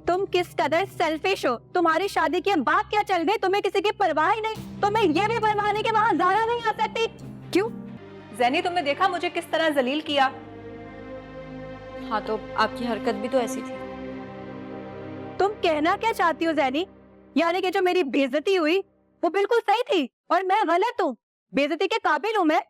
तुम किस कदर सेल्फिश हो। तुम्हारी शादी के बाद क्या चल गई, तुम्हें किसी की परवाह ही नहीं। तुम्हें ये भी परवाह नहीं कि वहां ज़ारा नहीं आ सकती। क्यों ज़ैनी, तुमने देखा मुझे किस तरह जलील किया। हाँ तो आपकी हरकत भी तो ऐसी थी। तुम कहना क्या चाहती हो ज़ैनी? यानी कि जो मेरी बेइज्जती हुई वो बिल्कुल सही थी और मैं गलत हूँ, बेइज्जती के काबिल हूँ मैं?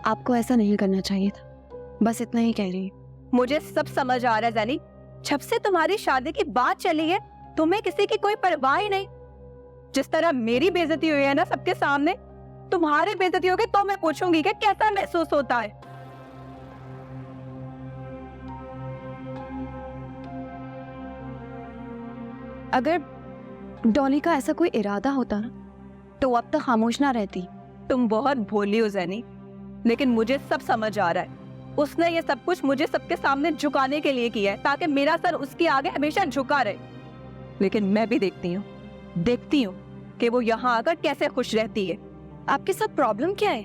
आपको ऐसा नहीं करना चाहिए था, बस इतना ही कह रही हूँ। मुझे सब समझ आ रहा है ज़ैनी। जब से तुम्हारी शादी की बात चली है तुम्हें किसी की कोई परवाह ही नहीं। जिस तरह मेरी बेइज्जती हुई है ना सबके सामने, तुम्हारी बेइज्जती होगी तो मैं पूछूंगी कि कैसा महसूस होता है। अगर डॉली का ऐसा कोई इरादा होता ना तो अब तक खामोश ना रहती। तुम बहुत भोली हो ज़ैनी, लेकिन मुझे सब समझ आ रहा है। उसने ये सब कुछ मुझे सबके सामने झुकाने के लिए किया है ताकि मेरा सर उसके आगे हमेशा झुका रहे। लेकिन मैं भी देखती हूँ कि वो यहाँ आकर कैसे खुश रहती है। आपके साथ प्रॉब्लम क्या है?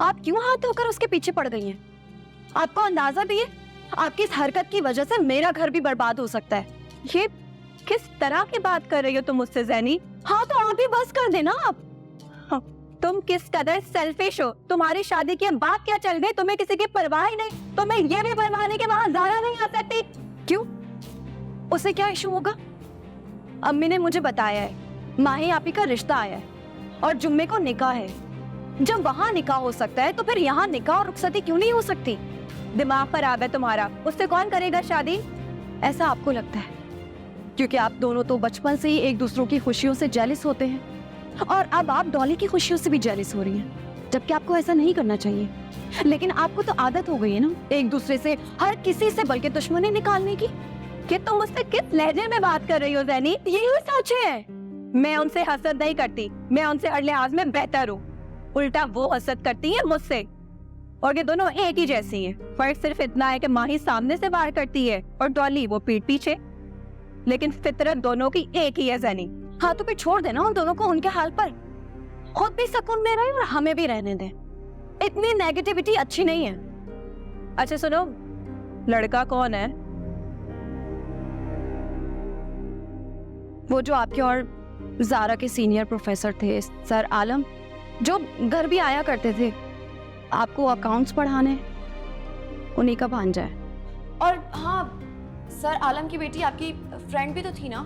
आप क्यों हाथ धोकर उसके पीछे पड़ गई हैं? आपको अंदाजा भी है आपकी इस हरकत की वजह से मेरा घर भी बर्बाद हो सकता है। ये किस तरह की बात कर रही हो तुम मुझसे ज़ैनी? हाँ तो आप भी बस कर देना। आप तुम किस कदर सेल्फिश हो। तुम्हारी शादी के बाद क्या चल गई, तुम्हें किसी की परवाह ही नहीं। तुम्हें ये भी परवाह नहीं कि वहां ज़ारा नहीं आ सकती। क्यों? उसे क्या इशू होगा? अम्मी ने मुझे बताया है माही आपी का रिश्ता आया है और जुम्मे को निकाह है। जब वहां निकाह हो सकता है तो फिर यहाँ निकाह और रुखसती क्यों नहीं हो सकती? दिमाग खराब है तुम्हारा। उससे कौन करेगा शादी? ऐसा आपको लगता है क्योंकि आप दोनों तो बचपन से ही एक दूसरों की खुशियों से जेलिस होते हैं और अब आप डॉली की खुशियों से भी जेलिस हो रही हैं, जबकि आपको ऐसा नहीं करना चाहिए। लेकिन आपको तो आदत हो गई है ना एक दूसरे से, हर किसी से बल्कि दुश्मनी निकालने की। कि तुम मुझसे किस लहजे में बात कर रही हो ज़ैनी? यही सच है। मैं उनसे हसद नहीं करती, मैं उनसे हर लिहाज में बेहतर हूँ। उल्टा वो हसद करती है मुझसे। और ये दोनों एक ही जैसी हैं। फर्क सिर्फ इतना है कि माही सामने से वार करती है और डॉली वो पीठ पीछे। लेकिन फितरत दोनों की एक ही है ज़ैनी। हाँ तो फिर छोड़ देना उन दोनों को उनके हाल पर। खुद भी सुकून में रहे और हमें भी रहने दें। इतनी नेगेटिविटी अच्छी नहीं है। अच्छा सुनो, लड़का कौन है? वो जो आपके और ज़ारा के सीनियर प्रोफेसर थे, सर आलम, जो घर भी आया करते थे आपको अकाउंट्स पढ़ाने, उन्हीं का भांजा है। और हाँ, सर आलम की बेटी आपकी फ्रेंड भी तो थी ना?